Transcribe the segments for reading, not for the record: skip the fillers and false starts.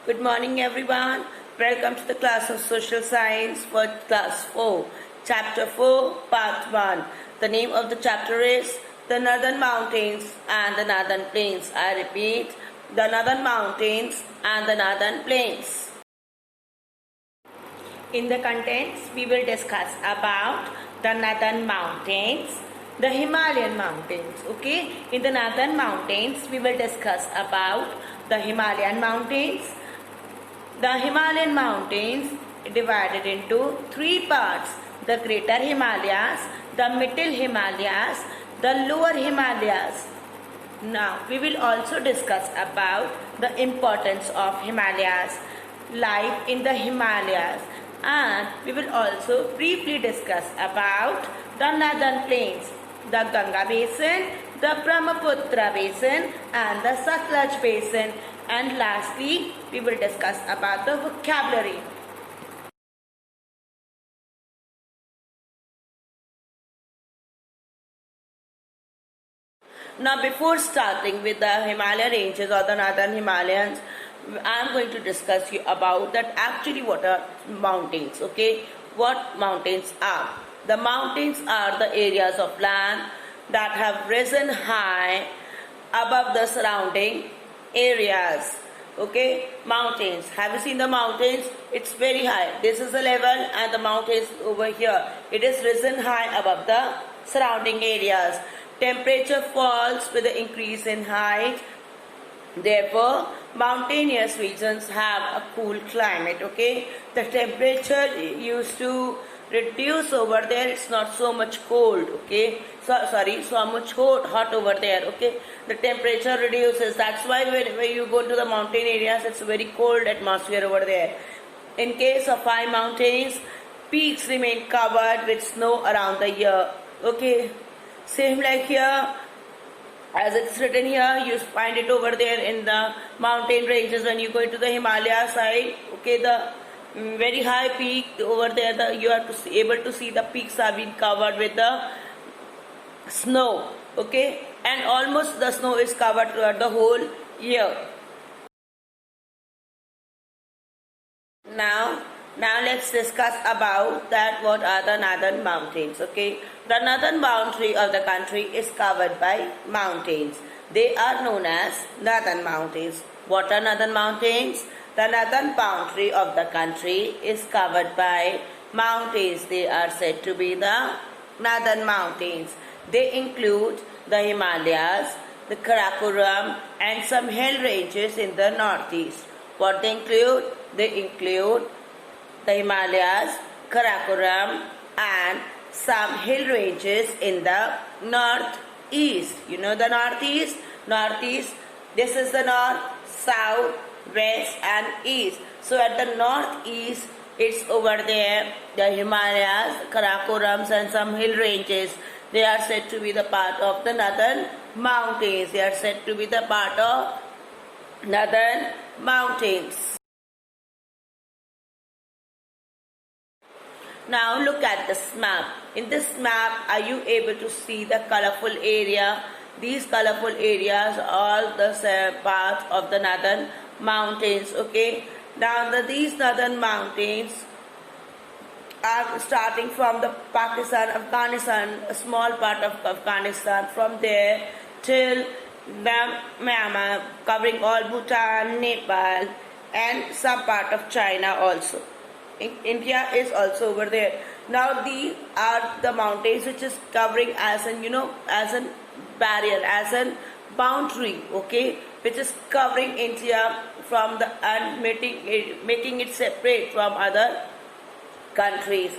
Good morning, everyone. Welcome to the class of Social Science for Class 4, Chapter 4, Part 1. The name of the chapter is The Northern Mountains and the Northern Plains. I repeat, the Northern Mountains and the Northern Plains. In the contents, we will discuss about the Northern Mountains, the Himalayan mountains. Okay, in the Northern Mountains, we will discuss about the Himalayan mountains. The Himalayan mountains divided into three parts: the Greater Himalayas, the Middle Himalayas, the Lower Himalayas. Now, we will also discuss about the importance of Himalayas, life in the Himalayas, and we will also briefly discuss about the Northern Plains, the Ganga Basin, the Brahmaputra Basin and the Satluj Basin, and lastly we will discuss about the vocabulary. Now, before starting with the Himalaya ranges or the Northern Himalayas, I am going to discuss you about that actually what are mountains. Okay, what mountains are? The mountains are the areas of land that have risen high above the surrounding areas. Okay, mountains. Have you seen the mountains? It's very high. This is the level and the mountain is over here. It is risen high above the surrounding areas. Temperature falls with the increase in height. Therefore, mountainous regions have a cool climate. Okay, the temperature used to reduce over there. It's not so much cold. Okay, so much hot over there. Okay, the temperature reduces. That's why when you go to the mountain areas, it's a very cold atmosphere over there. In case of high mountains, peaks remain covered with snow around the year. Okay, same like here. As it's written here, you find it over there in the mountain ranges when you go to the Himalaya side. Okay, the very high peak over there, you are able to see the peaks have been covered with the snow. Okay, and almost the snow is covered throughout the whole year. Now let's discuss about that. What are the northern mountains? Okay, the northern boundary of the country is covered by mountains. They are known as northern mountains. What are northern mountains? The northern boundary of the country is covered by mountains. They are said to be the northern mountains. They include the Himalayas, the Karakoram and some hill ranges in the northeast. What they include? They include the Himalayas, Karakoram and some hill ranges in the northeast. You know the northeast? Northeast, this is the north, south, west and east. So at the northeast, it's over there, the Himalayas, Karakorams and some hill ranges. They are said to be the part of the northern mountains. They are said to be the part of northern mountains. Now look at this map. In this map, are you able to see the colorful area? These colorful areas are all the parts of the northern mountains. Okay. Now these northern mountains are starting from the Pakistan, Afghanistan, a small part of Afghanistan, from there till the Myanmar, covering all Bhutan, Nepal and some part of China also. India is also over there. Now these are the mountains which is covering as an as a barrier, as a boundary, okay, which is covering India from the and making it separate from other countries.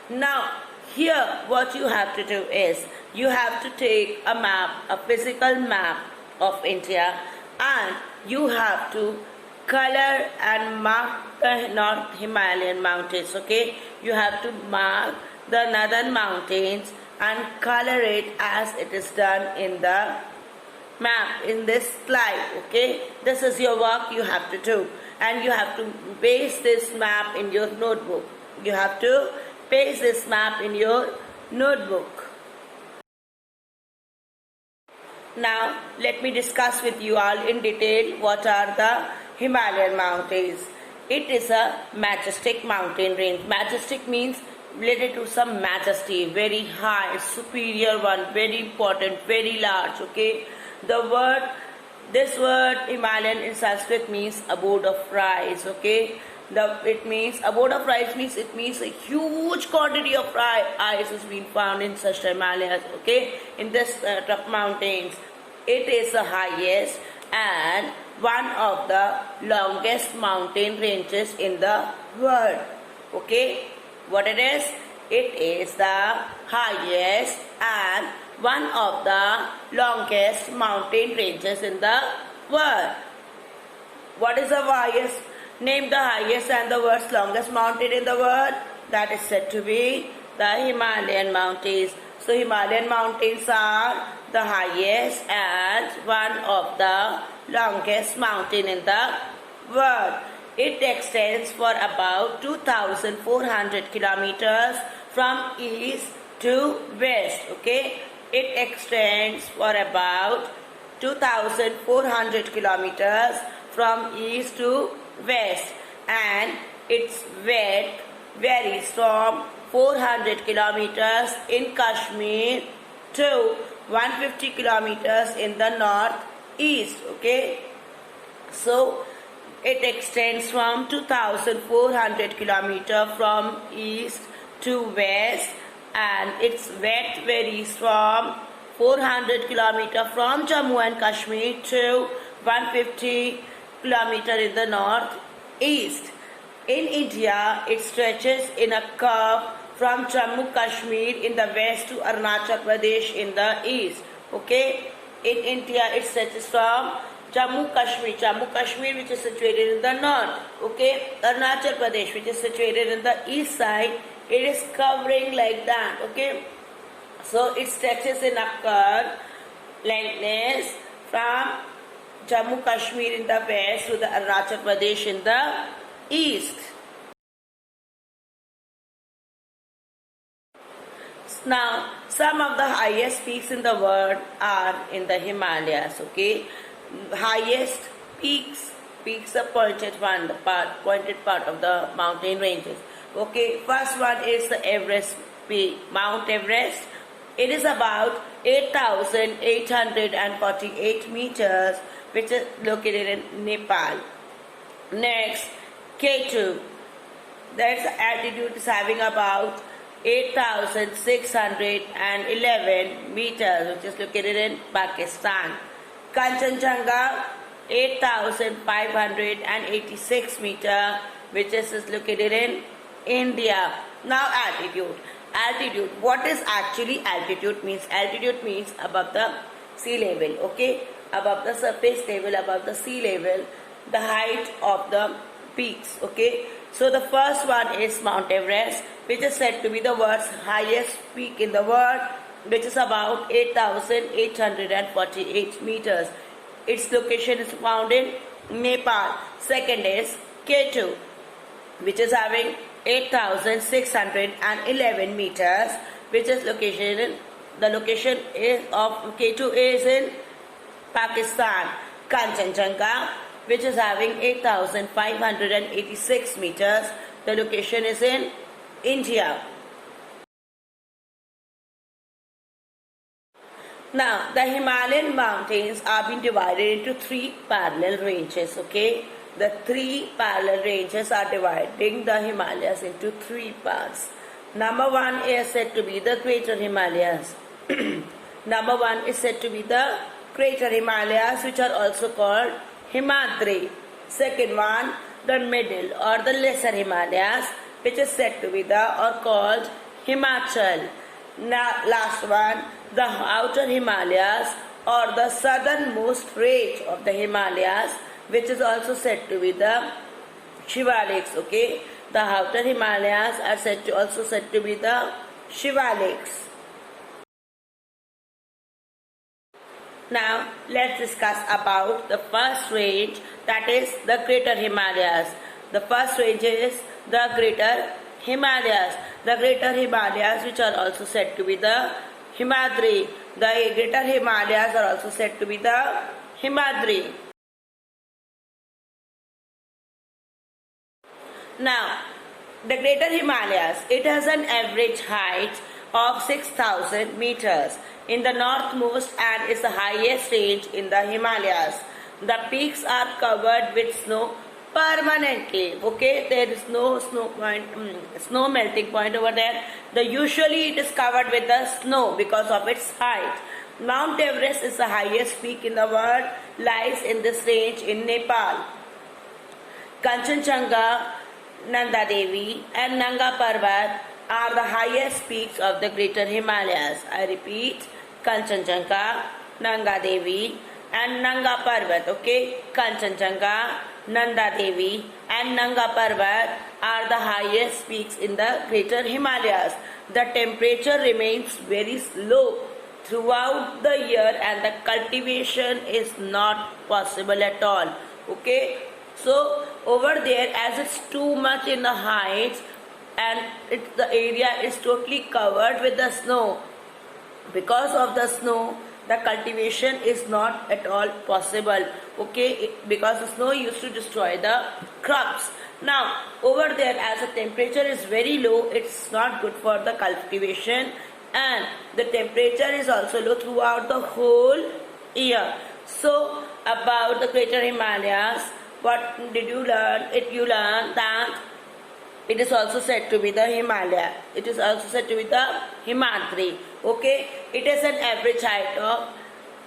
Now here what you have to do is you have to take a map, a physical map of India, and you have to color and mark the North Himalayan mountains. Okay, you have to mark the northern mountains and color it as it is done in the map in this slide. Okay, this is your work you have to do, and you have to paste this map in your notebook. You have to paste this map in your notebook. Now let me discuss with you all in detail what are the Himalayan mountains. It is a majestic mountain range. Majestic means related to some majesty, very high, superior one, very important, very large. Okay, this word Himalayan in Sanskrit means abode of rice. Okay, it means abode of rice means it means a huge quantity of ice is being found in such Himalayas. Okay, in this top mountains, it is the highest and one of the longest mountain ranges in the world. Okay, what it is? It is the highest and one of the longest mountain ranges in the world. What is the highest? Name the highest and the world's longest mountain in the world. That is said to be the Himalayan mountains. So Himalayan mountains are the highest and one of the longest mountain in the world. It extends for about 2,400 kilometers from east to west. Okay, it extends for about 2,400 kilometers from east to west, and its width varies from 400 kilometers in Kashmir to 150 kilometers in the northeast. Okay, so it extends from 2,400 kilometers from east to west, and its width varies from 400 kilometers from Jammu and Kashmir to 150 kilometers in the northeast. In India, it stretches in a curve from Jammu Kashmir in the west to Arunachal Pradesh in the east. Okay, in India, it stretches from Jammu Kashmir which is situated in the north. Okay, Arunachal Pradesh which is situated in the east side. It is covering like that. Okay, so it stretches in a curve lengthness from Jammu Kashmir in the west to the Arunachal Pradesh in the east. Now, some of the highest peaks in the world are in the Himalayas. Okay, highest peaks are pointed part of the mountain ranges. Okay, first one is the Everest peak, Mount Everest. It is about 8,848 meters, which is located in Nepal. Next, K2. That's altitude is having about 8,611 meters, which is located in Pakistan. Kanchenjunga, 8,586 meters, which is located in India. Now altitude. Altitude. What is actually altitude means? Altitude means above the sea level. Okay, above the surface level, above the sea level, the height of the peaks. Okay, so the first one is Mount Everest, which is said to be the world's highest peak in the world, which is about 8,848 meters. Its location is found in Nepal. Second is K2, which is having 8,611 meters, which is location is of K2 is in Pakistan. Kanchenjunga, which is having 8,586 meters, the location is in India. Now, the Himalayan mountains are being divided into three parallel ranges. Okay, the three parallel ranges are dividing the Himalayas into three parts. Number one is said to be the Greater Himalayas. Number one is said to be the Greater Himalayas, which are also called Himadri. Second one, the Middle or the Lesser Himalayas, which is said to be or called Himachal. Now, last one, the Outer Himalayas or the southernmost range of the Himalayas, which is also said to be the Shivaliks. Okay, the Outer Himalayas are also said to be the Shivaliks. Now, let's discuss about the first range, that is the Greater Himalayas. The first range is the Greater Himalayas. The Greater Himalayas, which are also said to be the Himadri. The Greater Himalayas are also said to be the Himadri. Now, the Greater Himalayas, it has an average height of 6,000 meters in the northmost and is the highest range in the Himalayas. The peaks are covered with snow permanently. Okay, there is no snow melting point over there. Usually it is covered with the snow because of its height. Mount Everest is the highest peak in the world, lies in this range in Nepal. Kanchenjunga, Nanda Devi and Nanga Parbat are the highest peaks of the Greater Himalayas. I repeat, Kanchenjunga, Nanga Devi and Nanga Parbat. Okay, Kanchenjunga, Nanda Devi and Nanga Parbat are the highest peaks in the Greater Himalayas. The temperature remains very low throughout the year and the cultivation is not possible at all. Okay, so over there, as it's too much in the heights and the area is totally covered with the snow, because of the snow the cultivation is not at all possible. Okay, because the snow used to destroy the crops. Now over there, as the temperature is very low, it's not good for the cultivation and the temperature is also low throughout the whole year. So about the Greater Himalayas, what did you learn? You learned that it is also said to be the Himalaya. It is also said to be the Himadri. Okay, it has an average height of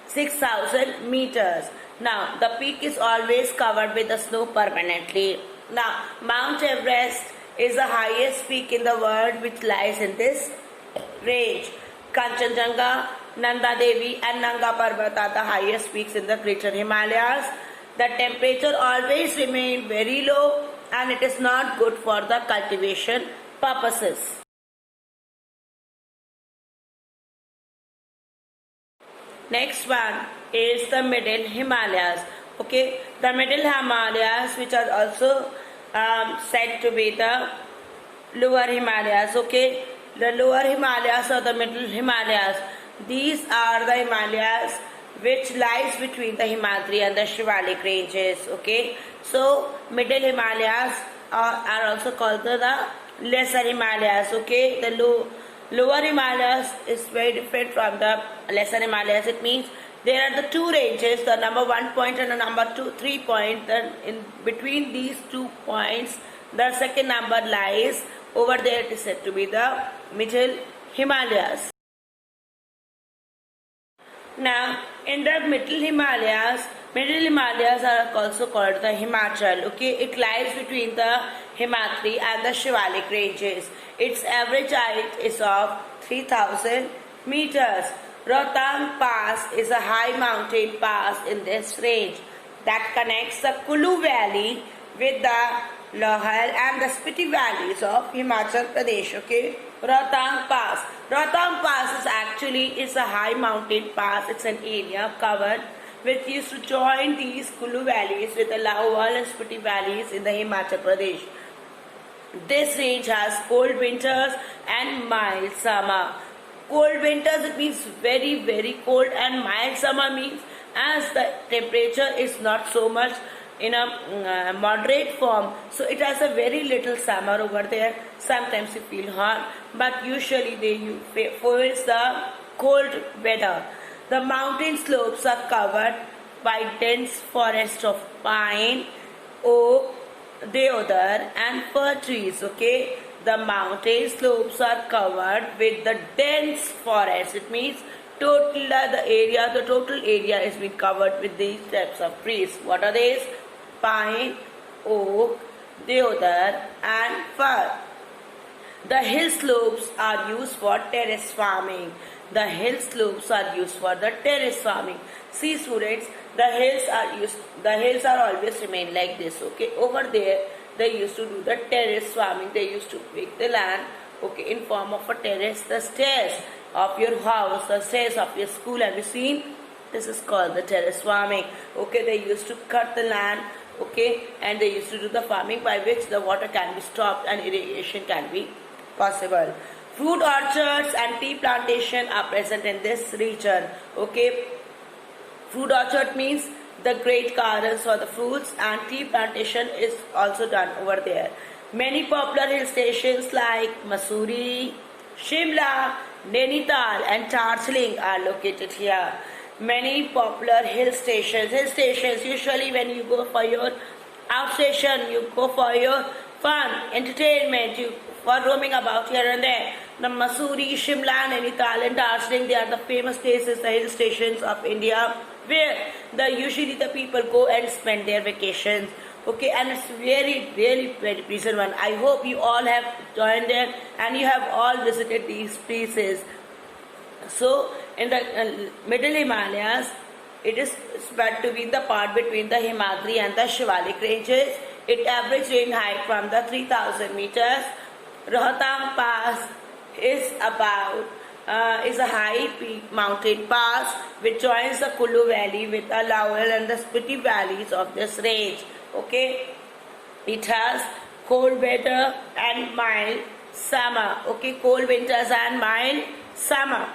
6,000 meters. Now the peak is always covered with the snow permanently. Now Mount Everest is the highest peak in the world which lies in this range. Kanchenjunga, Nanda Devi and Nanga Parbat are the highest peaks in the Greater Himalayas. The temperature always remains very low and it is not good for the cultivation purposes. Next one is the Middle Himalayas. Okay, the Middle Himalayas, which are also said to be the Lower Himalayas. Okay, the Lower Himalayas or the Middle Himalayas, these are the Himalayas which lies between the Himadri and the Shivalik ranges. Okay, so Middle Himalayas are also called the Lesser Himalayas. Okay, the Lower Himalayas is very different from the Lesser Himalayas. It means there are the two ranges, the number 1 point and the number 3 point. Then in between these 2 points, the second number lies. Over there it is said to be the Middle Himalayas. Now, in the Middle Himalayas are also called the Himachal. Okay, it lies between the Himadri and the Shivalik ranges. Its average height is of 3,000 meters. Rohtang Pass is a high mountain pass in this range that connects the Kulu Valley with the Lohar and the Spiti valleys of Himachal Pradesh. Okay, Rohtang Pass. Rohtang Pass is a high mountain pass. It's an area covered which used to join these Kulu valleys with the Lahowal and Spiti valleys in the Himachal Pradesh. This range has cold winters and mild summer. Cold winters, it means very very cold, and mild summer means as the temperature is not so much in a moderate form, so it has a very little summer over there. Sometimes you feel hot, but usually you face the cold weather. The mountain slopes are covered by dense forest of pine, oak, deodar and fir trees. Okay, the mountain slopes are covered with the dense forest. It means the total area is being covered with these types of trees. What are these? Pine, oak, deodar and fir. The hill slopes are used for terrace farming. The hill slopes are used for the terrace farming. See students, the hills are always remain like this. Okay, over there they used to do the terrace farming. They used to make the land, okay, in form of a terrace. The stairs of your house, the stairs of your school, have you seen? This is called the terrace farming. Okay, they used to cut the land, okay, and they used to do the farming by which the water can be stopped and irrigation can be possible. Fruit orchards and tea plantation are present in this region. Okay, fruit orchard means the great gardens for the fruits, and tea plantation is also done over there. Many popular hill stations like Mussoorie, Shimla, Nainital and Darjeeling are located here. Many popular hill stations. Hill stations, usually when you go for your outstation, you go for your fun, entertainment, you for roaming about here and there. The Mussoorie, Shimla, Nainital and Darjeeling, they are the famous places, the hill stations of India, where usually the people go and spend their vacations. Okay, and it's really very pleasant one. I hope you all have joined there and you have all visited these places. So in the middle Himalayas, it is said to be the part between the Himadri and the Shivalik ranges. It average range height from the 3000 meters. Rohtang Pass is is a high peak mountain pass which joins the Kulu Valley with the Lowell and the Spiti valleys of this range. Okay, it has cold weather and mild summer. Okay, cold winters and mild summer.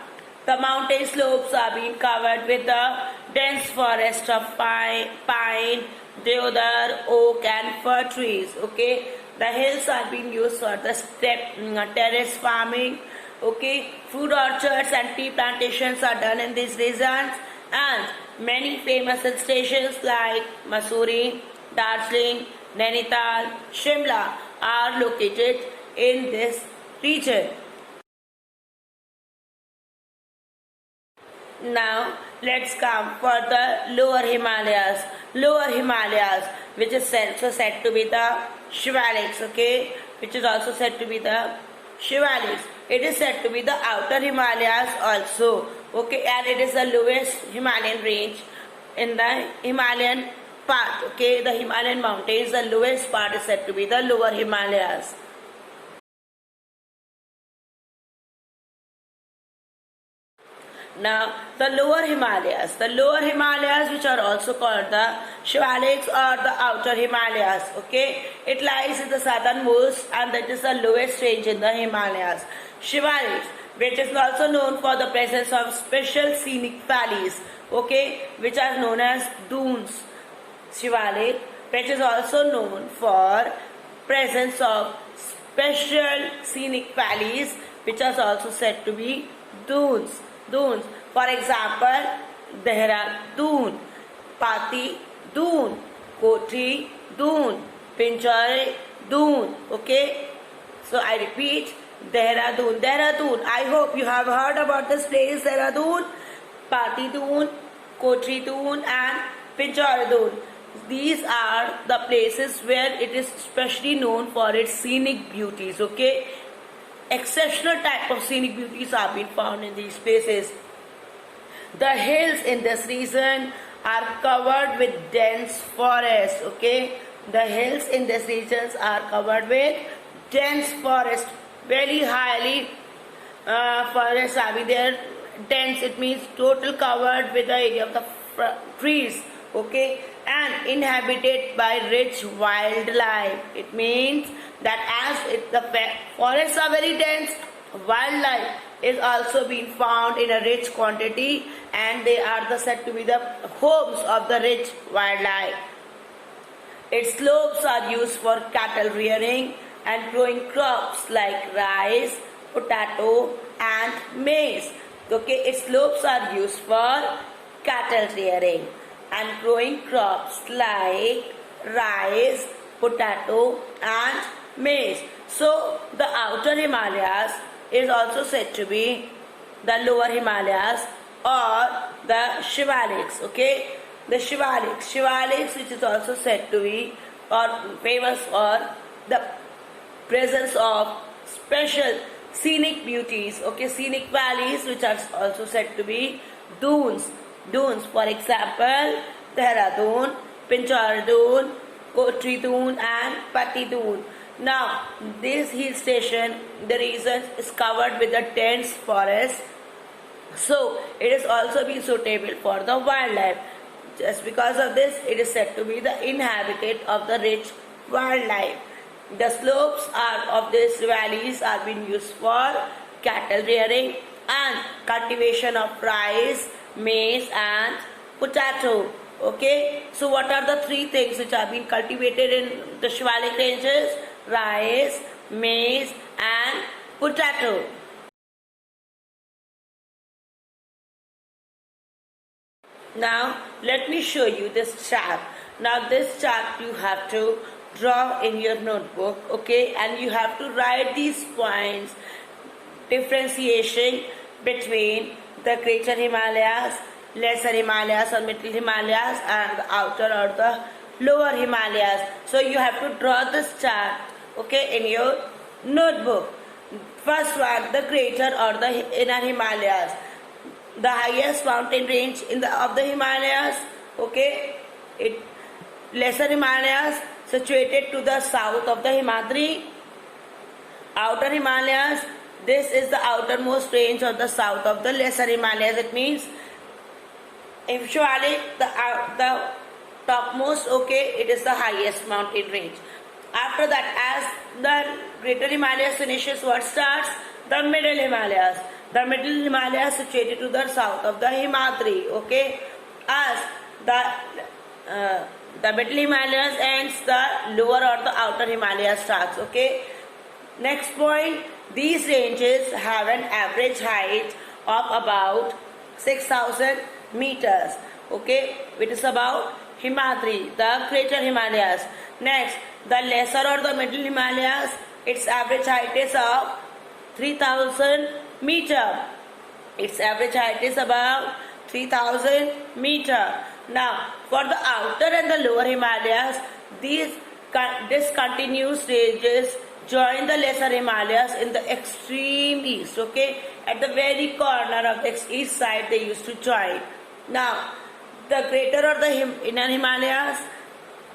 The mountain slopes are being covered with a dense forest of pine, deodar, oak and fir trees. Okay, the hills are being used for the terrace farming. Okay, fruit orchards and tea plantations are done in these regions, and many famous hill stations like Mussoorie, Darjeeling, Nainital, Shimla are located in this region. Now let's come for the lower Himalayas. Lower Himalayas, which is also said to be the Shivaliks, okay, which is also said to be the Shivaliks. It is said to be the outer Himalayas also, okay, and it is the lowest Himalayan range in the Himalayan part. Okay, the Himalayan mountains, the lowest part is said to be the lower Himalayas. Now the lower Himalayas, which are also called the Shivaliks or the outer Himalayas. Okay, it lies in the southernmost and that is the lowest range in the Himalayas. Shivaliks, which is also known for the presence of special scenic valleys. Okay, which are known as dunes. Shivalik, which is also known for presence of special scenic valleys, which are also said to be dunes. For example, Dehradun, Pati Dun, Kotri Dun, Pinjore Dun. Okay, so I repeat, Dehradun. I hope you have heard about this place, Dehradun, Pati Dun, Kotri Dun and Pinjore Dun. These are the places where it is specially known for its scenic beauties. Okay, exceptional type of scenic beauties are being found in these places. The hills in this region are covered with dense forest. Okay, the hills in this region are covered with dense forest. Very highly forests are there. Dense, it means total covered with the area of the trees. Okay, and inhabited by rich wildlife. It means that as the forests are very dense, wildlife is also being found in a rich quantity, and they are said to be the homes of the rich wildlife. Its slopes are used for cattle rearing and growing crops like rice, potato and maize. Okay, its slopes are used for cattle rearing and growing crops like rice, potato and maize. So the outer Himalayas is also said to be the lower Himalayas or the Shivaliks. Okay, the Shivaliks which is also said to be or famous for the presence of special scenic beauties. Okay, scenic valleys which are also said to be dunes. For example, Dehradun, Pinjore Dun, Kotri Dun and Pati Dun. Now, this hill station, the region is covered with a dense forest, so it is also be suitable for the wildlife. Just because of this, it is said to be the inhabited of the rich wildlife. The slopes of these valleys are being used for cattle rearing and cultivation of rice, maize and potato. Okay, so what are the three things which are being cultivated in the Shivalik ranges? rice, maize, and potato. Now let me show you this chart. Now this chart you have to draw in your notebook, okay, and you have to write these points, differentiation between the greater Himalayas, lesser Himalayas or middle Himalayas, and the outer or the lower Himalayas. So you have to draw this chart, okay, in your notebook. First one, the greater or the inner Himalayas, the highest mountain range of the Himalayas, okay, it lesser Himalayas situated to the south of the Himadri. Outer Himalayas, this is the outermost range of the south of the lesser Himalayas. It means usually the topmost, okay, it is the highest mountain range. After that, as the greater Himalayas finishes, what starts? The middle Himalayas. The middle Himalayas situated to the south of the Himadri, okay. As the middle Himalayas ends, the lower or the outer Himalayas starts, okay. Next point, these ranges have an average height of about 6,000 meters, okay, which is about Himadri, the greater Himalayas. Next, the lesser or the middle Himalayas, its average height is of 3,000 meter. Its average height is about 3,000 meter. Now, for the outer and the lower Himalayas, these discontinuous ranges join the lesser Himalayas in the extreme east, okay. At the very corner of the east side, they used to join. Now, the greater or the inner Himalayas,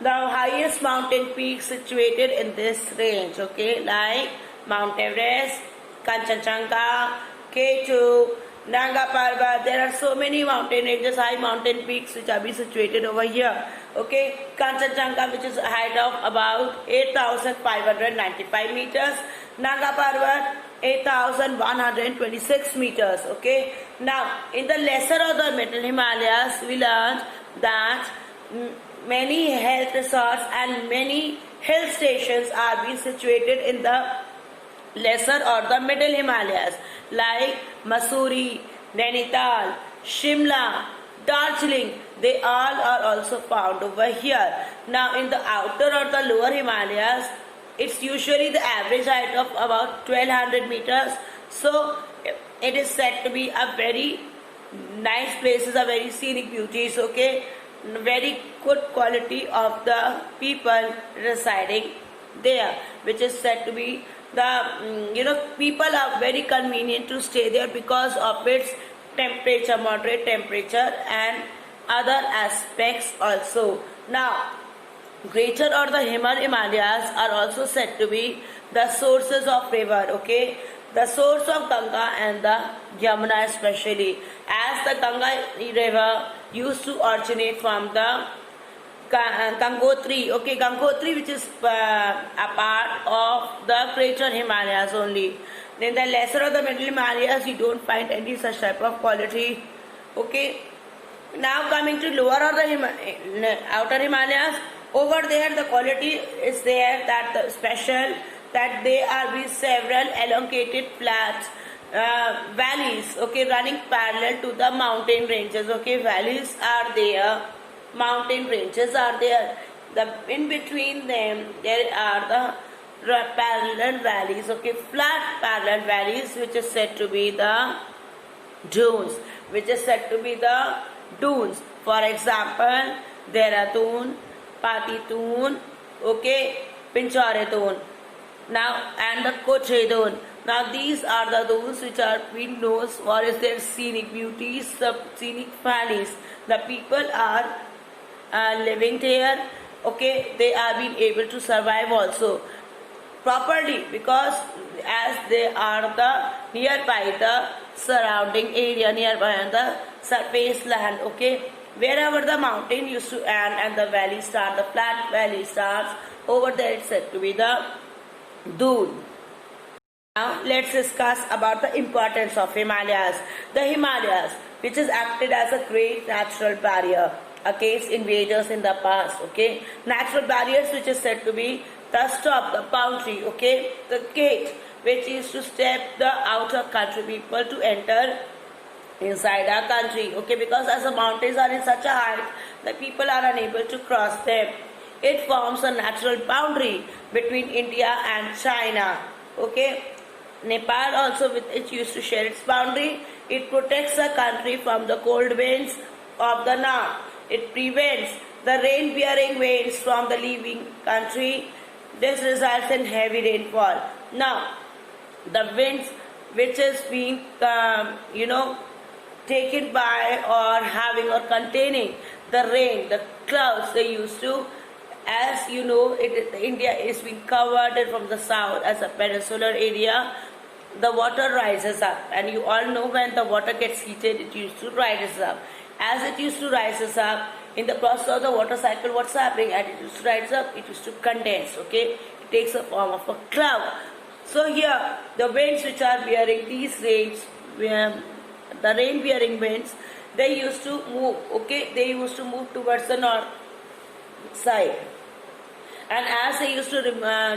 the highest mountain peaks situated in this range, okay, like Mount Everest, Kanchenjunga, K2, Nanga Parbat. There are so many mountain ranges, high mountain peaks which are situated over here. Okay, Kanchenjunga, which is a height of about 8,595 meters. Nanga Parbat, 8,126 meters. Okay, now in the lesser or the middle Himalayas, we learned that many health resorts and many hill stations are being situated in the lesser or the middle Himalayas, like Mussoorie, Nainital, Shimla, Darjeeling. They all are also found over here. Now in the outer or the lower Himalayas, it's usually the average height of about 1200 meters. So it is said to be a very nice places, a very scenic beauties, okay, very good quality of the people residing there, which is said to be the people are very convenient to stay there because of its temperature, moderate temperature, and other aspects also. Now, greater or the Himalayas are also said to be the sources of river, okay, the source of Ganga and the Yamuna especially, as the Ganga river used to originate from the Gangotri, okay, Gangotri, which is a part of the greater Himalayas only. Then the lesser or the middle Himalayas, you don't find any such type of quality, okay. Now coming to lower or the outer Himalayas, over there the quality is there that the special that they are with several elongated flat valleys, okay, running parallel to the mountain ranges, okay. Valleys are there, mountain ranges are there. In between them there are the parallel valleys, okay, flat parallel valleys, which is said to be the dunes, For example, Dehradun, Patitun, okay, Pinchoretun. Now, and the Kochedun. Now, these are the dunes which are being known for their scenic beauties, the scenic valleys. The people are living there, okay, they are being able to survive also properly because as they are the nearby the surrounding area, nearby the surface land, okay. Wherever the mountain used to end and the valley starts, the flat valley starts, over there it's said to be the dune. Now let's discuss about the importance of Himalayas. The Himalayas, which has acted as a great natural barrier against invaders in the past, okay. Natural barriers which is said to be the stop, the boundary, okay, the gate which is to stop the outer country people to enter inside our country, okay, because as the mountains are in such a height, the people are unable to cross them. It forms a natural boundary between India and China, okay. Nepal also with it used to share its boundary. It protects the country from the cold winds of the north. It prevents the rain-bearing winds from the leaving country. This results in heavy rainfall. Now, the winds which is being, taken by or having or containing the rain, the clouds they used to, as you know, India is being covered from the south as a peninsular area. The water rises up, and you all know when the water gets heated, it used to rise up. As it used to rises up, in the process of the water cycle, what's happening? As it used to rise up, it used to condense, okay? It takes a form of a cloud. So here, the winds which are bearing these rains, the rain-bearing winds, they used to move, okay? They used to move towards the north side. And as they used to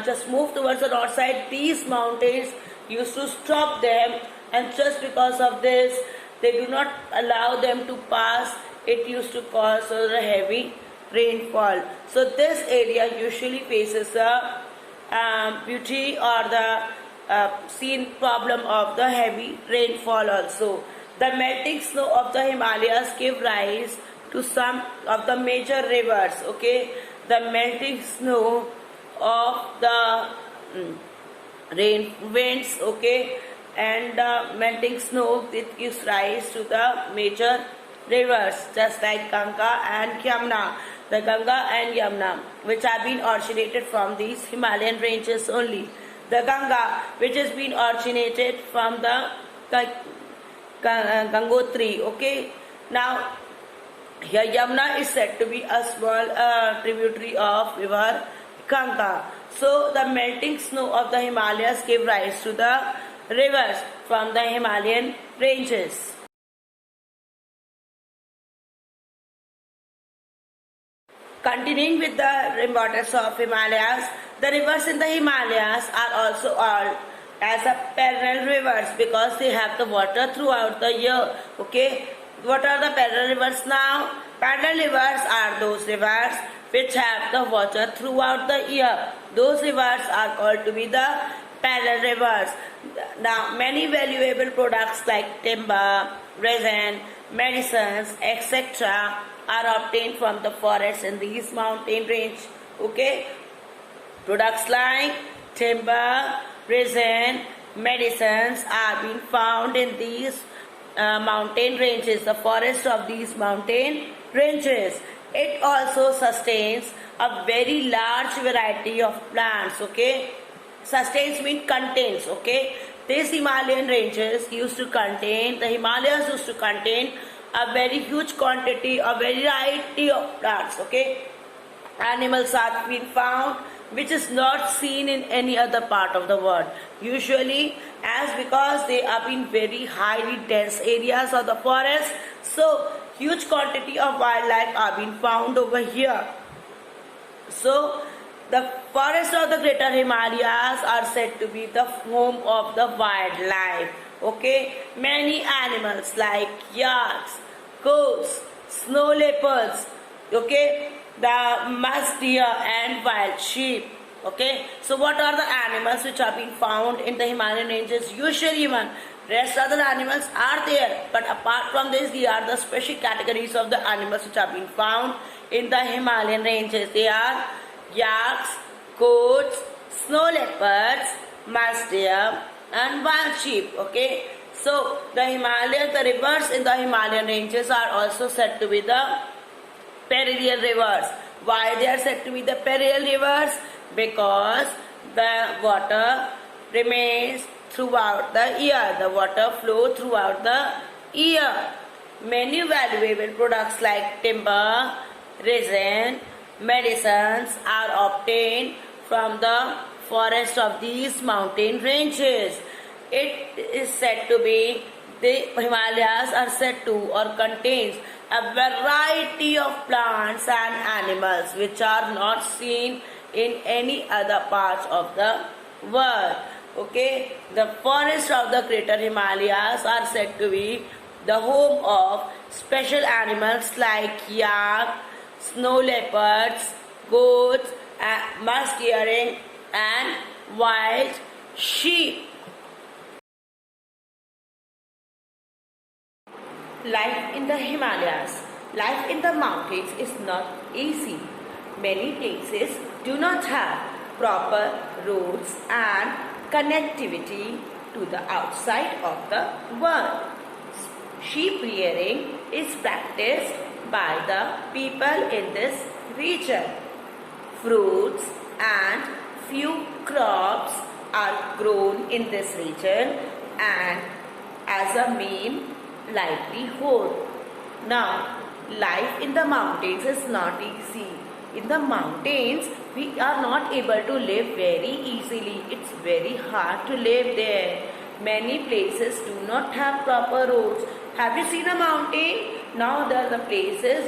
just move towards the north side, these mountains used to stop them, and just because of this, they do not allow them to pass. It used to cause a heavy rainfall. So this area usually faces the beauty or the scene problem of the heavy rainfall also. The melting snow of the Himalayas give rise to some of the major rivers, okay. The melting snow of the rain winds, okay, and melting snow, it gives rise to the major rivers just like Ganga and Yamuna. The Ganga and Yamuna, which have been originated from these Himalayan ranges only. The Ganga, which has been originated from the Gangotri, okay. Now here Yamuna is said to be a small tributary of river Ganga. So the melting snow of the Himalayas gave rise to the rivers from the Himalayan ranges. Continuing with the importance of Himalayas, the rivers in the Himalayas are also called as a perennial rivers because they have the water throughout the year, okay. What are the perennial rivers now? Perennial rivers are those rivers which have the water throughout the year. Those rivers are called to be the perennial rivers. Now, many valuable products like timber, resin, medicines, etc. are obtained from the forests in these mountain range. Okay, products like timber, resin, medicines are being found in these mountain ranges, the forest of these mountain ranges. It also sustains a very large variety of plants, okay. Sustains means contains, okay. These Himalayan ranges used to contain, the Himalayas used to contain a very huge quantity, a variety of plants, okay. Animals are being found which is not seen in any other part of the world. Usually, as because they are in very highly dense areas of the forest, so huge quantity of wildlife are being found over here. So the forests of the greater Himalayas are said to be the home of the wildlife. Okay, many animals like yaks, goats, snow leopards, okay, the musk deer and wild sheep. Okay, so what are the animals which are being found in the Himalayan ranges? Usually even rest other animals are there, but apart from this, they are the special categories of the animals which are being found in the Himalayan ranges. They are yaks, goats, snow leopards, musk deer and wild sheep. Okay, so the rivers in the Himalayan ranges are also said to be the perennial rivers. Why they are said to be the perennial rivers? Because the water remains throughout the year. The water flows throughout the year. Many valuable products like timber, resin, medicines are obtained from the forest of these mountain ranges. It is said to be, the Himalayas are said to or contains a variety of plants and animals which are not seen in any other parts of the world. Okay, the forests of the Greater Himalayas are said to be the home of special animals like yak, snow leopards, goats, musk deer, and wild sheep. Life in the Himalayas. Life in the mountains is not easy. Many places do not have proper roads and connectivity to the outside of the world. Sheep rearing is practiced by the people in this region. Fruits and few crops are grown in this region and as a main livelihood. Now, life in the mountains is not easy. In the mountains, we are not able to live very easily. It's very hard to live there. Many places do not have proper roads. Have you seen a mountain? Now there are the places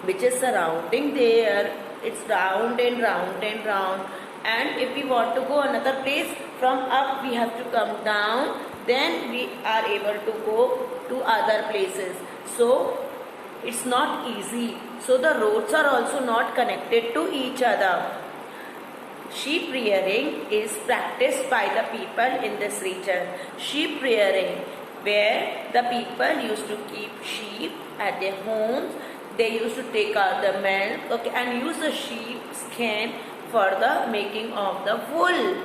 which is surrounding there. It's round and round and round. And if we want to go another place, from up we have to come down. Then we are able to go to other places. So it's not easy. So the roads are also not connected to each other. Sheep rearing is practiced by the people in this region. Sheep rearing, where the people used to keep sheep at their homes. They used to take out the milk, okay, and use the sheep skin for the making of the wool.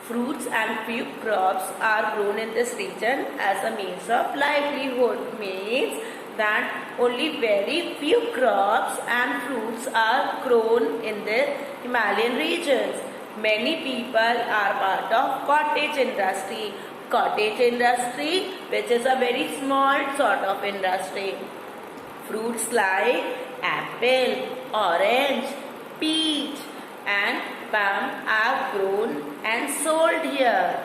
Fruits and few crops are grown in this region as a means of livelihood. Means that only very few crops and fruits are grown in the Himalayan regions. Many people are part of cottage industry. Cottage industry, which is a very small sort of industry. Fruits like apple, orange, peach and palm are grown and sold here.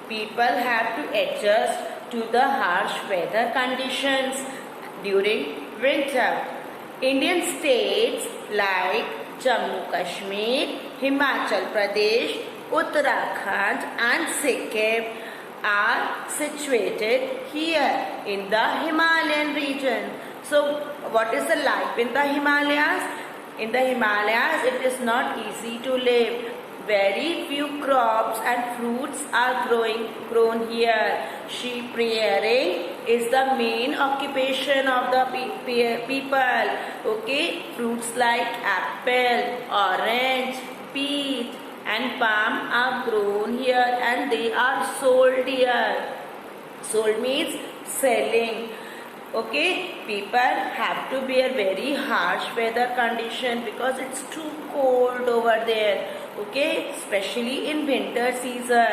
People have to adjust to the harsh weather conditions during winter. Indian states like Jammu Kashmir, Himachal Pradesh, Uttarakhand and Sikkim are situated here in the Himalayan region. So what is the life in the Himalayas? In the Himalayas, it is not easy to live. Very few crops and fruits are grown here. Sheep rearing is the main occupation of the people. Okay, fruits like apple, orange, peach and palm are grown here and they are sold here. Sold means selling. Okay, people have to bear very harsh weather condition because it's too cold over there. Okay, especially in winter season.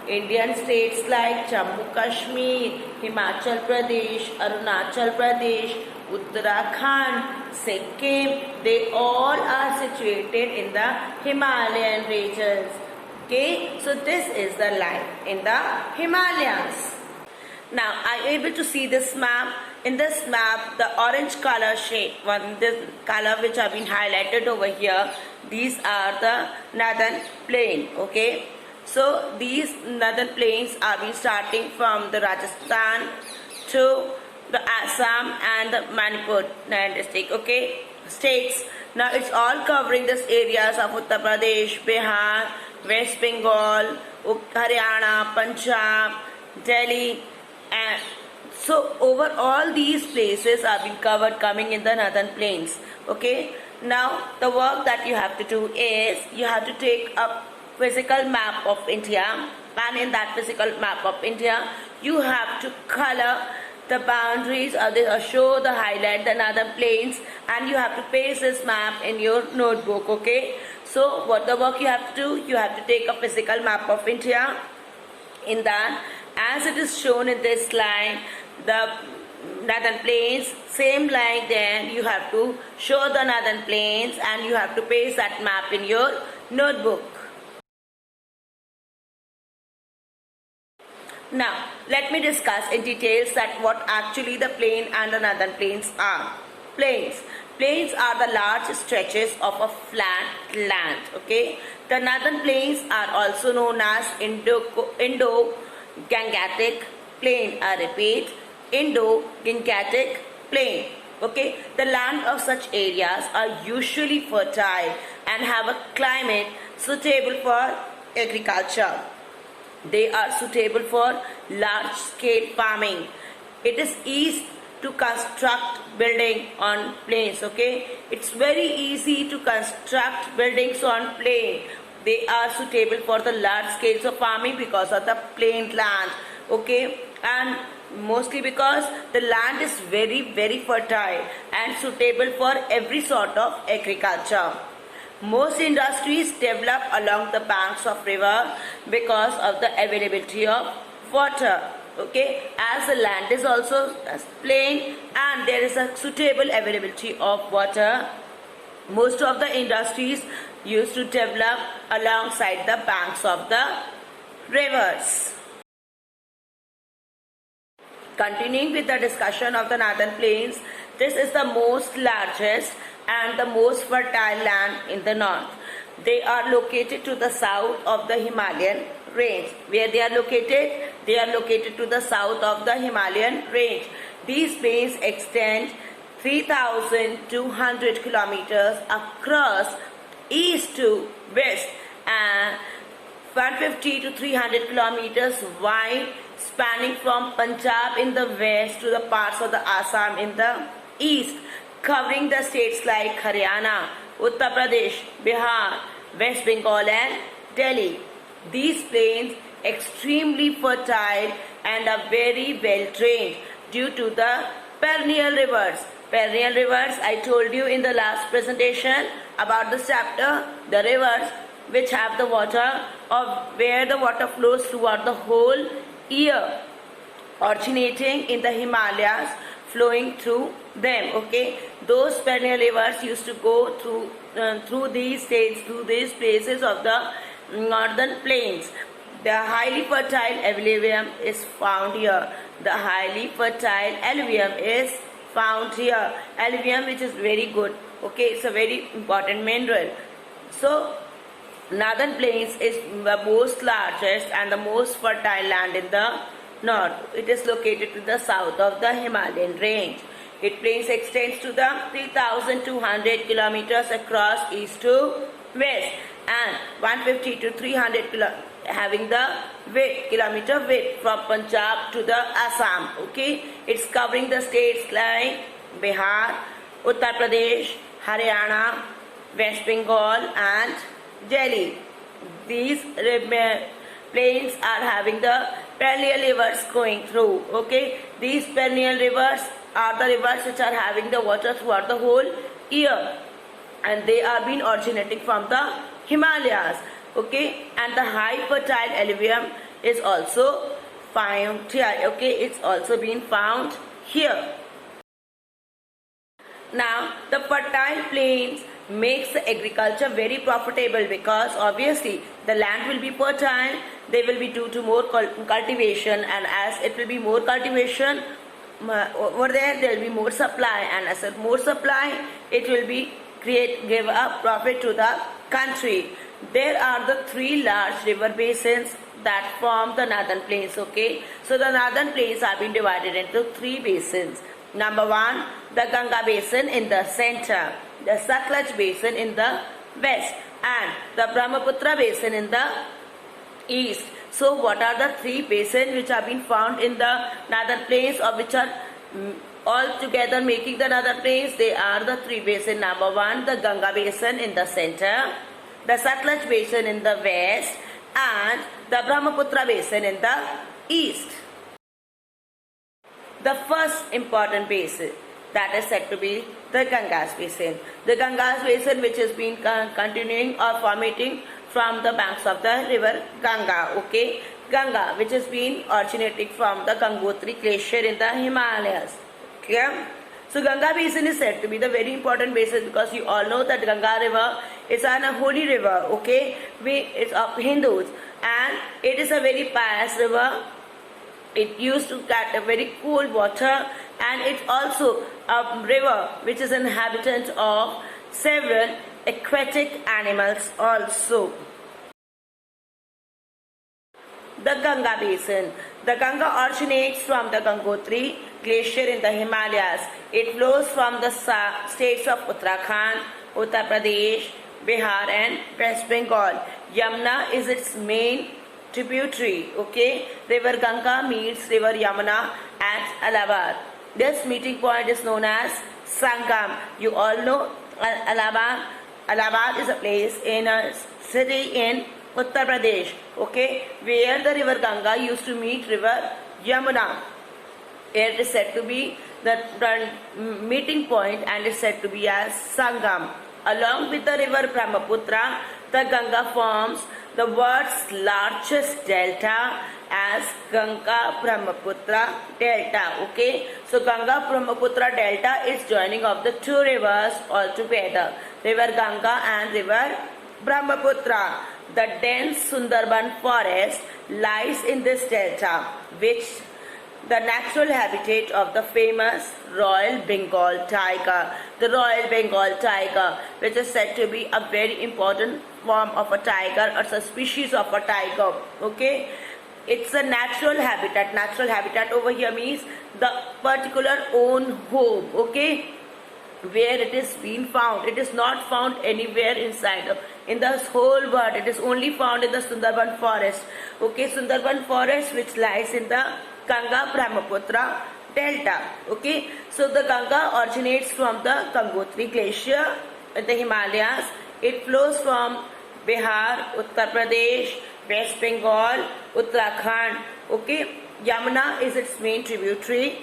Indian states like Jammu Kashmir, Himachal Pradesh, Arunachal Pradesh, Uttarakhand, Sikkim, they all are situated in the Himalayan regions. Okay, so this is the life in the Himalayas. Now, are you able to see this map? In this map, the orange color shade, this color which have been highlighted over here, these are the northern plain. Okay, so these northern plains are been starting from the Rajasthan to the Assam and the Manipur district. Okay, states. Now it's all covering this areas of Uttar Pradesh, Bihar, West Bengal, Haryana, Punjab, Delhi, and so over all these places are being covered coming in the northern plains. Okay, now the work that you have to do is you have to take a physical map of India, and in that physical map of India you have to color the boundaries or show the highlight the northern plains, and you have to paste this map in your notebook. Okay, so what the work you have to do, you have to take a physical map of India. In that, as it is shown in this line, the northern plains, same like then you have to show the northern plains and you have to paste that map in your notebook. Now let me discuss in details that what actually the plain and the northern plains are. Plains. Plains are the large stretches of a flat land. Okay, the northern plains are also known as Indo-Gangetic Plain. I repeat, Indo-Gangetic Plain. Okay, the land of such areas are usually fertile and have a climate suitable for agriculture. They are suitable for large-scale farming. It is easy to construct building on plains. Okay, it's very easy to construct buildings on plain. They are suitable for the large scales of farming because of the plain land. Okay, and mostly because the land is very fertile and suitable for every sort of agriculture. Most industries develop along the banks of river because of the availability of water. Okay, as the land is also plain and there is a suitable availability of water, most of the industries used to develop alongside the banks of the rivers. Continuing with the discussion of the northern plains, this is the most largest and the most fertile land in the north. They are located to the south of the Himalayan range. Where they are located? They are located to the south of the Himalayan range. These plains extend 3,200 kilometers across east to west and 150 to 300 kilometers wide, spanning from Punjab in the west to the parts of the Assam in the east, covering the states like Haryana, Uttar Pradesh, Bihar, West Bengal and Delhi. These plains extremely fertile and are very well drained due to the perennial rivers. Perennial rivers, I told you in the last presentation about this chapter, the rivers which have the water or where the water flows throughout the whole year, originating in the Himalayas, flowing through them. Okay, those perennial rivers used to go through these states, through these places of the northern plains. The highly fertile alluvium is found here. The highly fertile alluvium is found here. Alluvium, which is very good. Okay, it's a very important mineral. So northern plains is the most largest and the most fertile land in the north. It is located to the south of the Himalayan range. Its plains extends to the 3,200 kilometers across east to west and 150 to 300 having the kilometer width from Punjab to the Assam. Okay, it's covering the states like Bihar, Uttar Pradesh, Haryana, West Bengal and Delhi. These plains are having the perennial rivers going through. Okay, these perennial rivers are the rivers which are having the water throughout the whole year, and they are being originating from the Himalayas. Okay, and the high fertile alluvium is also found here. Okay, it's also been found here. Now the fertile plains makes the agriculture very profitable because obviously the land will be fertile, they will be due to more cultivation, and as it will be more cultivation over there will be more supply, and as more supply it will be give a profit to the country. There are the three large river basins that form the northern plains. Okay, so the northern plains have been divided into three basins. Number one, the Ganga basin in the center, the Satluj basin in the west and the Brahmaputra basin in the east. So what are the three basins which have been found in the northern plains, or which are all together making the northern plains? They are the three basins. Number one, the Ganga basin in the center, the Satluj basin in the west and the Brahmaputra basin in the east. The first important basin that is said to be the Ganges basin. The Ganges basin which has been continuing or formating from the banks of the river Ganga. Okay, Ganga which has been originating from the Gangotri glacier in the Himalayas. Okay, so Ganga basin is said to be the very important basin because you all know that Ganga river is a holy river. Okay, it's of Hindus and it is a very pious river. It used to get a very cool water and it's also a river which is an inhabitant of several aquatic animals also. The Ganga Basin. The Ganga originates from the Gangotri Glacier in the Himalayas. It flows from the states of Uttarakhand, Uttar Pradesh, Bihar and West Bengal. Yamuna is its main tributary. Okay, River Ganga meets River Yamuna at Allahabad. This meeting point is known as Sangam. You all know Allahabad. Allahabad is a place in a city in Uttar Pradesh, okay, where the river Ganga used to meet river Yamuna. It is said to be the meeting point and is said to be as Sangam. Along with the river Brahmaputra, the Ganga forms the world's largest delta as Ganga Brahmaputra Delta. Okay, so Ganga Brahmaputra Delta is joining of the two rivers all together, river Ganga and river Brahmaputra. The dense Sundarban forest lies in this delta, which the natural habitat of the famous Royal Bengal tiger. The Royal Bengal tiger, which is said to be a very important form of a tiger or a species of a tiger. Okay, it's a natural habitat. Natural habitat over here means the particular own home. Okay, where it is being found. It is not found anywhere inside in the whole world. It is only found in the Sundarban forest. Okay, Sundarban forest which lies in the Ganga Brahmaputra Delta. Okay, so the Ganga originates from the Gangotri Glacier in the Himalayas. It flows from Bihar, Uttar Pradesh, West Bengal, Uttarakhand. Okay, Yamuna is its main tributary.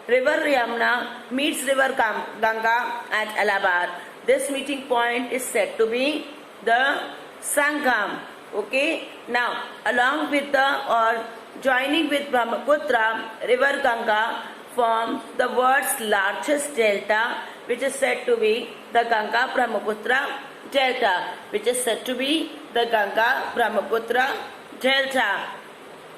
River Yamuna meets river Ganga at Allahabad. This meeting point is said to be the Sangam. Okay, now along with the or joining with Brahmaputra, river Ganga forms the world's largest delta, which is said to be the Ganga Brahmaputra Delta, which is said to be the Ganga Brahmaputra Delta.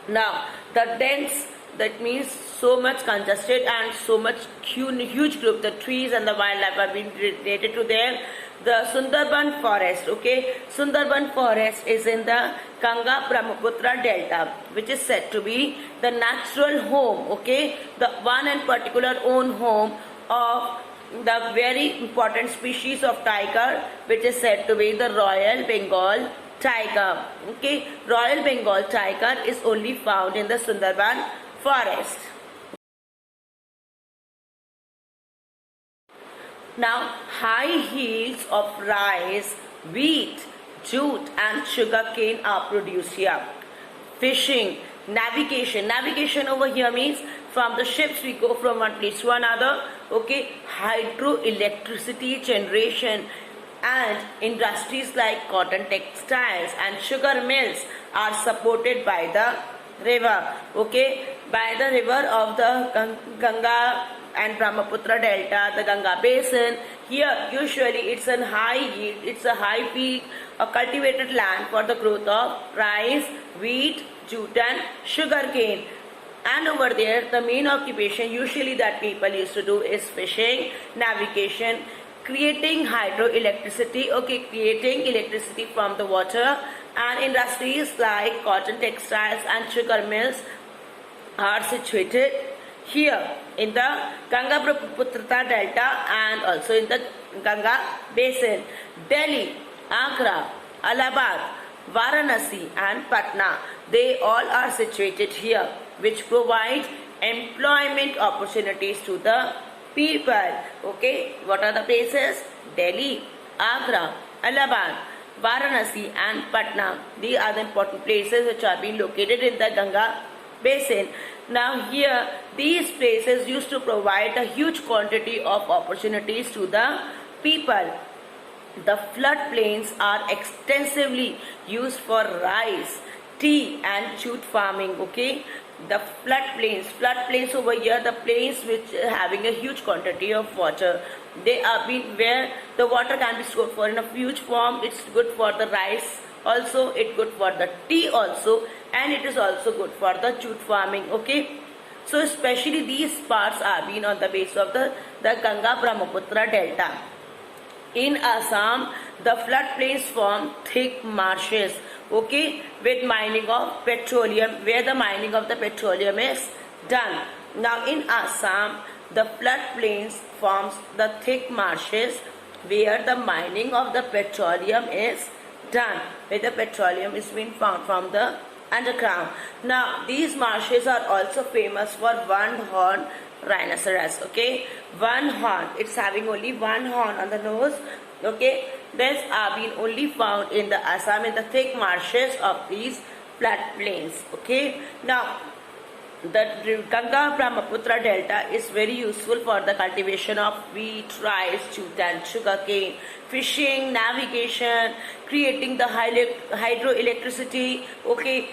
Now the dense, that means so much congested and so much huge group, the trees and the wildlife are being related to there. The Sundarban forest, okay, Sundarban forest is in the Ganga Brahmaputra Delta, which is said to be the natural home, okay, the one and particular own home of the very important species of tiger, which is said to be the Royal Bengal tiger. Okay, Royal Bengal tiger is only found in the Sundarban forest. Now, high yields of rice, wheat, jute and sugarcane are produced here. Fishing, navigation. Navigation over here means from the ships we go from one place to another. Okay, hydroelectricity generation and industries like cotton textiles and sugar mills are supported by the river. Okay, by the river of the Ganga and Brahmaputra Delta, the Ganga Basin. Here usually it's a high yield, it's a high peak, a cultivated land for the growth of rice, wheat, jute and sugarcane. And over there the main occupation usually that people used to do is fishing, navigation, creating hydroelectricity, okay, creating electricity from the water, and industries like cotton textiles and sugar mills are situated here in the Ganga Brahmaputra Delta and also in the Ganga Basin. Delhi, Agra, Allahabad, Varanasi and Patna, they all are situated here, which provide employment opportunities to the people. Okay, what are the places? Delhi, Agra, Allahabad, Varanasi and Patna. These are the important places which are being located in the Ganga Basin. Now here these places used to provide a huge quantity of opportunities to the people. The floodplains are extensively used for rice, tea and jute farming. Okay, the floodplains over here, the plains which are having a huge quantity of water, they are being where the water can be stored for in a huge form. It's good for the rice also, it's good for the tea also, and it is also good for the jute farming. Okay, So especially these parts are being on the base of the Ganga Brahmaputra delta. In Assam, the floodplains form thick marshes, okay, with mining of petroleum, where the mining of the petroleum is done. Now in Assam, the floodplains forms the thick marshes where the mining of the petroleum is done, where the petroleum is being found from the underground. Now these marshes are also famous for one horn rhinoceros, okay, one horn, it's having only one horn on the nose, okay. These are being only found in the Assam, in the thick marshes of these floodplains, okay. Now the Ganga Brahmaputra delta is very useful for the cultivation of wheat, rice, jute and sugarcane, fishing, navigation, creating the hydroelectricity, okay,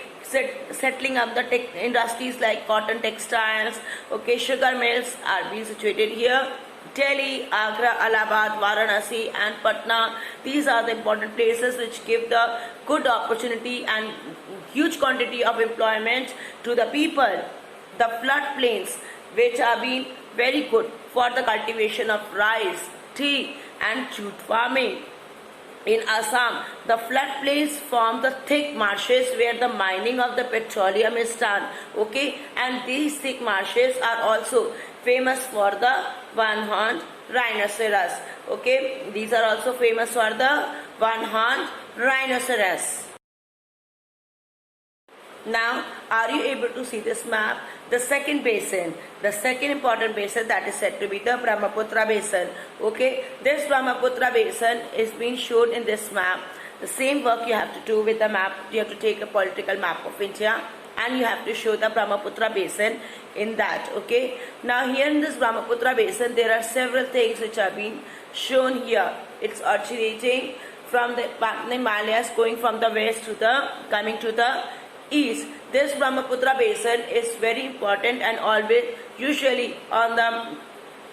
settling up the industries like cotton textiles, okay, sugar mills are being situated here. Delhi, Agra, Allahabad, Varanasi and Patna, these are the important places which give the good opportunity and huge quantity of employment to the people. The floodplains which are being very good for the cultivation of rice, tea and jute farming. In Assam, the floodplains form the thick marshes where the mining of the petroleum is done, okay, and these thick marshes are also famous for the one-horned rhinoceros, okay, these are also famous for the one-horned rhinoceros. Now, are you able to see this map? The second basin, the second important basin that is said to be the Brahmaputra basin. Okay, this Brahmaputra basin is being shown in this map. The same work you have to do with the map. You have to take a political map of India and you have to show the Brahmaputra basin in that. Okay, now here in this Brahmaputra basin there are several things which are being shown here. It's originating from the Himalayas, going from the west to the coming to the east. This Brahmaputra basin is very important and always usually on the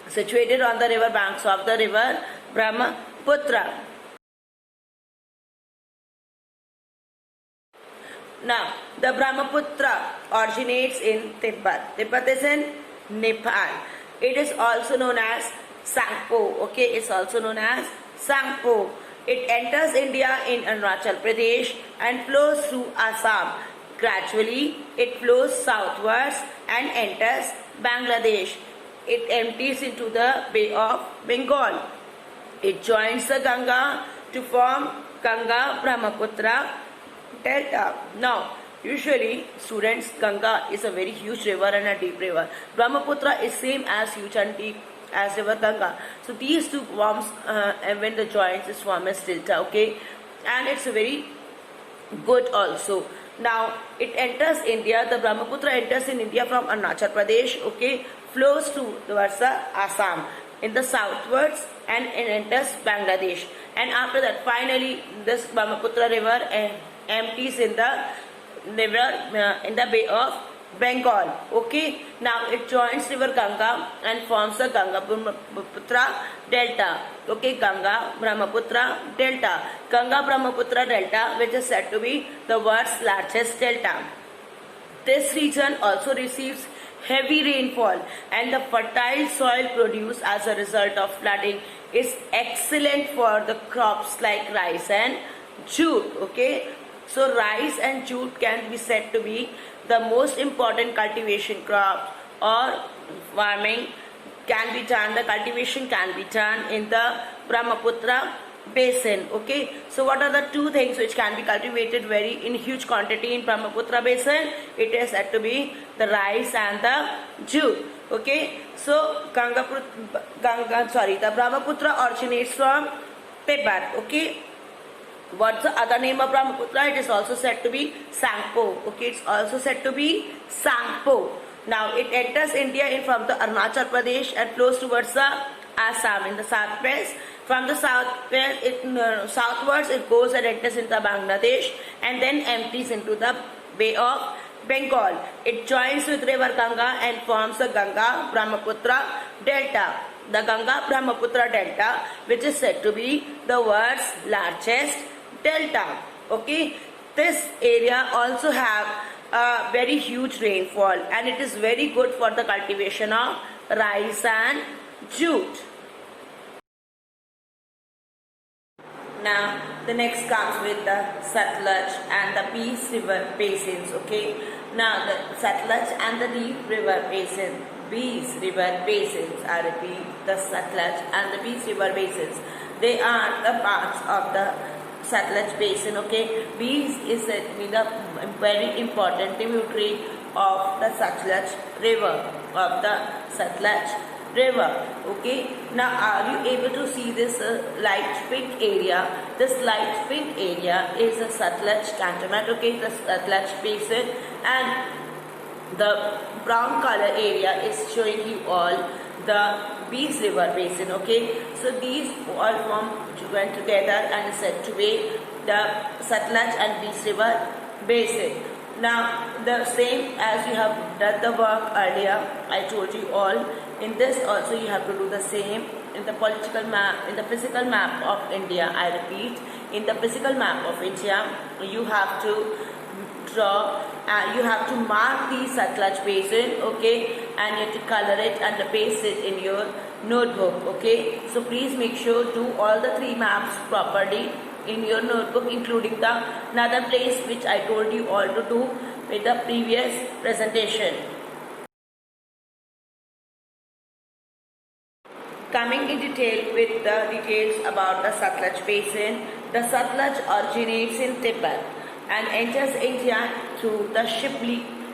situated on the river banks of the river Brahmaputra. Now the Brahmaputra originates in Tibet. Tibet is in Nepal. It is also known as Sangpo. Okay, it's also known as Sangpo. It enters India in Arunachal Pradesh and flows through Assam. Gradually, it flows southwards and enters Bangladesh. It empties into the Bay of Bengal. It joins the Ganga to form Ganga Brahmaputra delta. Now, usually students, Ganga is a very huge river and a deep river. Brahmaputra is same as huge and deep as river Ganga. So these two forms, and when the joins is formed as delta, okay, and it's a very good also. Now it enters India. The Brahmaputra enters in India from Arunachal Pradesh, okay, flows towards the Assam in the southwards and it enters Bangladesh. And after that, finally, this Brahmaputra river empties in the river in the Bay of Bengal. Okay, now it joins river Ganga and forms the Ganga Brahmaputra delta. Okay, Ganga Brahmaputra delta. Ganga Brahmaputra delta, which is said to be the world's largest delta. This region also receives heavy rainfall and the fertile soil produced as a result of flooding is excellent for the crops like rice and jute. Okay, so rice and jute can be said to be the most important cultivation crop or farming can be done, the cultivation can be done in the Brahmaputra basin. Okay, so what are the two things which can be cultivated very in huge quantity in Brahmaputra basin? It is said to be the rice and the jute. Okay, so the Brahmaputra originates from Tibet. Okay, what's the other name of Brahmaputra? It is also said to be Sangpo. Okay, it's also said to be Sangpo. Now it enters India in from the Arunachal Pradesh and flows towards the Assam in the southwest. From the southwest, southwards it goes and enters into Bangladesh and then empties into the Bay of Bengal. It joins with river Ganga and forms the Ganga Brahmaputra delta. The Ganga Brahmaputra delta, which is said to be the world's largest delta. Okay, this area also have very huge rainfall, and it is very good for the cultivation of rice and jute. Now the next comes with the Satluj and the Peace River basins. Okay, now the Satluj and the Deep River basin, Peace River basins, I repeat, the Satluj and the Peace River basins, they are the parts of the Satluj basin. Okay, Peace is said to be the very important tributary of the Satluj river, of the Satluj river. Okay, now are you able to see this light pink area? This light pink area is the Satluj cantonment. Okay, the Satluj basin, and the brown color area is showing you all the Peace River basin. Okay, so these all went together and is said to be the Satluj and Peace River basin. Now the same as you have done the work earlier, I told you all, in this also you have to do the same. In the political map, in the physical map of India, I repeat, in the physical map of India, you have to draw, you have to mark the Satluj basin, okay, and you have to color it and paste it in your notebook. Okay, so please make sure do all the three maps properly in your notebook, including the another place which I told you all to do with the previous presentation. Coming in detail with the details about the Satluj basin, the Satluj originates in Tibet and enters India through the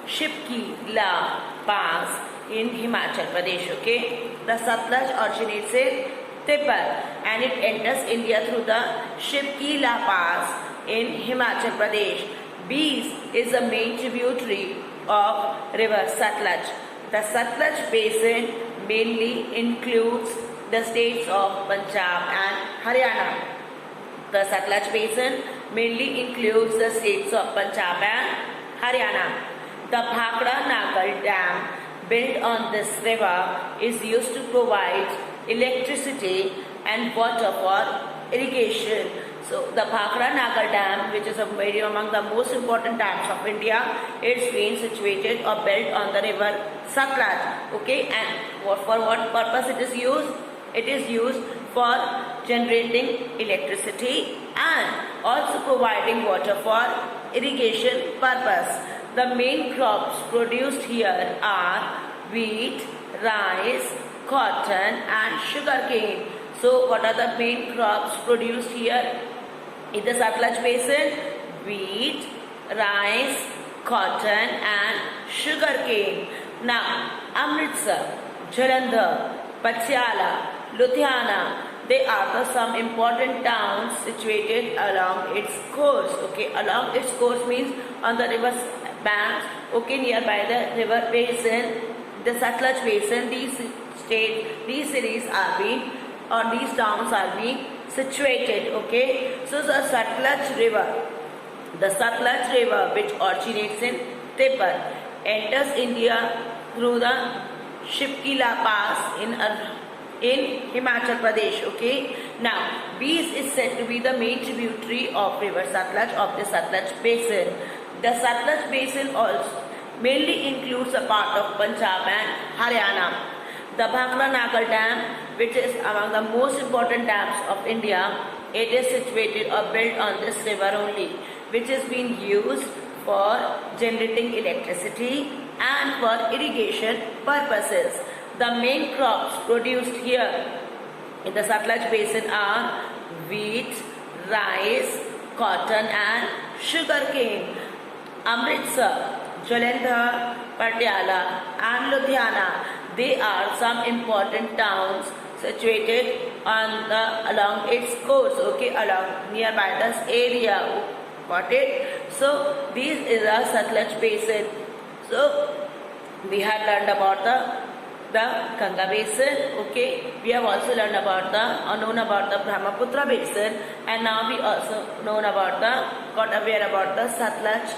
Shipki-La Pass in Himachal Pradesh. Okay, the Satluj originates in Tibet and it enters India through the Shipki-La Pass in Himachal Pradesh. Beas is the main tributary of river Satluj. The Satluj basin mainly includes the states of Punjab and Haryana. The Satluj basin mainly includes the states of Punjab and Haryana. The Bhakra Nagal Dam built on this river is used to provide electricity and water for irrigation. So the Bhakra Nagal Dam, which is among the most important dams of India, it's been situated or built on the river Satluj. Okay, and for what purpose it is used? It is used for generating electricity and also providing water for irrigation purpose. The main crops produced here are wheat, rice, cotton and sugarcane. So what are the main crops produced here in the Satluj basin? Wheat, rice, cotton and sugarcane. Now Amritsar, Jalandhar, Patiala, Ludhiana, they are some important towns situated along its course. Okay, along its course means on the river banks. Okay, nearby the river basin, the Satluj basin, these cities are being, or these towns are being situated. Okay, so the Satluj river which originates in Tibet enters India through the Shipki-La Pass in Himachal Pradesh. Okay, now Beas is said to be the main tributary of river Satluj, of the Satluj basin. The Satluj basin also mainly includes a part of Punjab and Haryana. The Bhakra Nagal Dam, which is among the most important dams of India, it is situated or built on this river only, which is being used for generating electricity and for irrigation purposes. The main crops produced here in the Satluj basin are wheat, rice, cotton and sugarcane. Amritsar, Jalandhar, Patiala and Ludhiana, they are some important towns situated along its course. Okay, along nearby this area. Got it? So this is a Satluj basin. So we have learned about the Ganga basin. Okay, we have also known about the Brahmaputra basin, and now we also got aware about the Satluj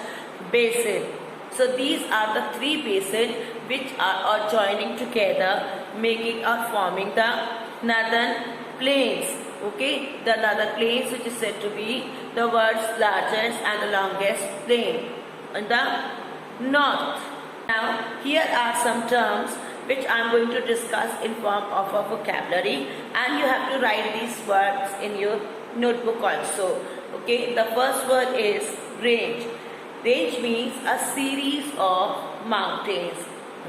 basin. So these are the three basins which are joining together, making or forming the Northern Plains. Okay, the Northern Plains, which is said to be the world's largest and the longest plain in the north. Now, here are some terms which I am going to discuss in form of a vocabulary, and you have to write these words in your notebook also. Okay, the first word is range. Range means a series of mountains.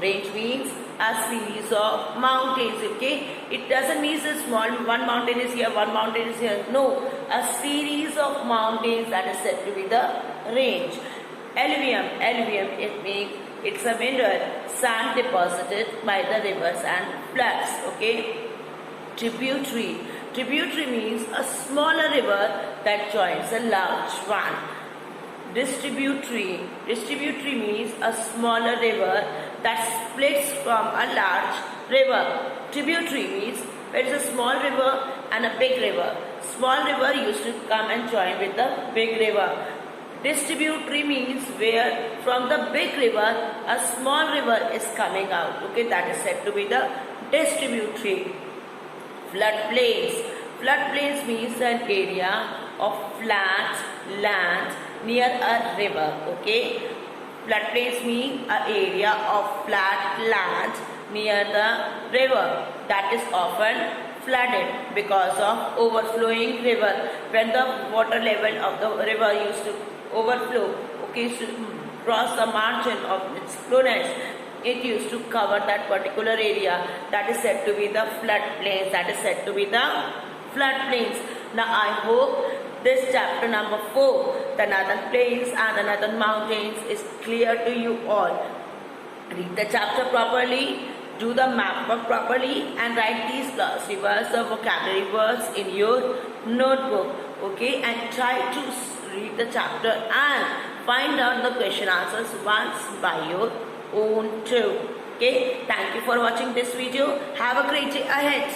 Range means a series of mountains. Okay, it doesn't mean a small one mountain is here, one mountain is here. No, a series of mountains, that is said to be the range. Alluvium, it means it's a mineral sand deposited by the rivers and floods. Okay. Tributary means a smaller river that joins a large one. Distributary means a smaller river that splits from a large river. Tributary means there is a small river and a big river. Small river used to come and join with the big river. Distributary means where from the big river a small river is coming out. Okay, that is said to be the distributary. Floodplains means an area of flat land near a river. Okay, floodplains mean an area of flat land near the river that is often flooded because of overflowing river. When the water level of the river used to overflow, okay, to cross the margin of its flowness, it used to cover that particular area. That is said to be the floodplains. Now I hope this chapter number 4, the northern plains and the northern mountains, is clear to you all. Read the chapter properly, do the map work properly, and write these glossary words or vocabulary words in your notebook. Okay, and try to read the chapter and find out the question answers once by your own too. Okay, thank you for watching this video. Have a great day ahead.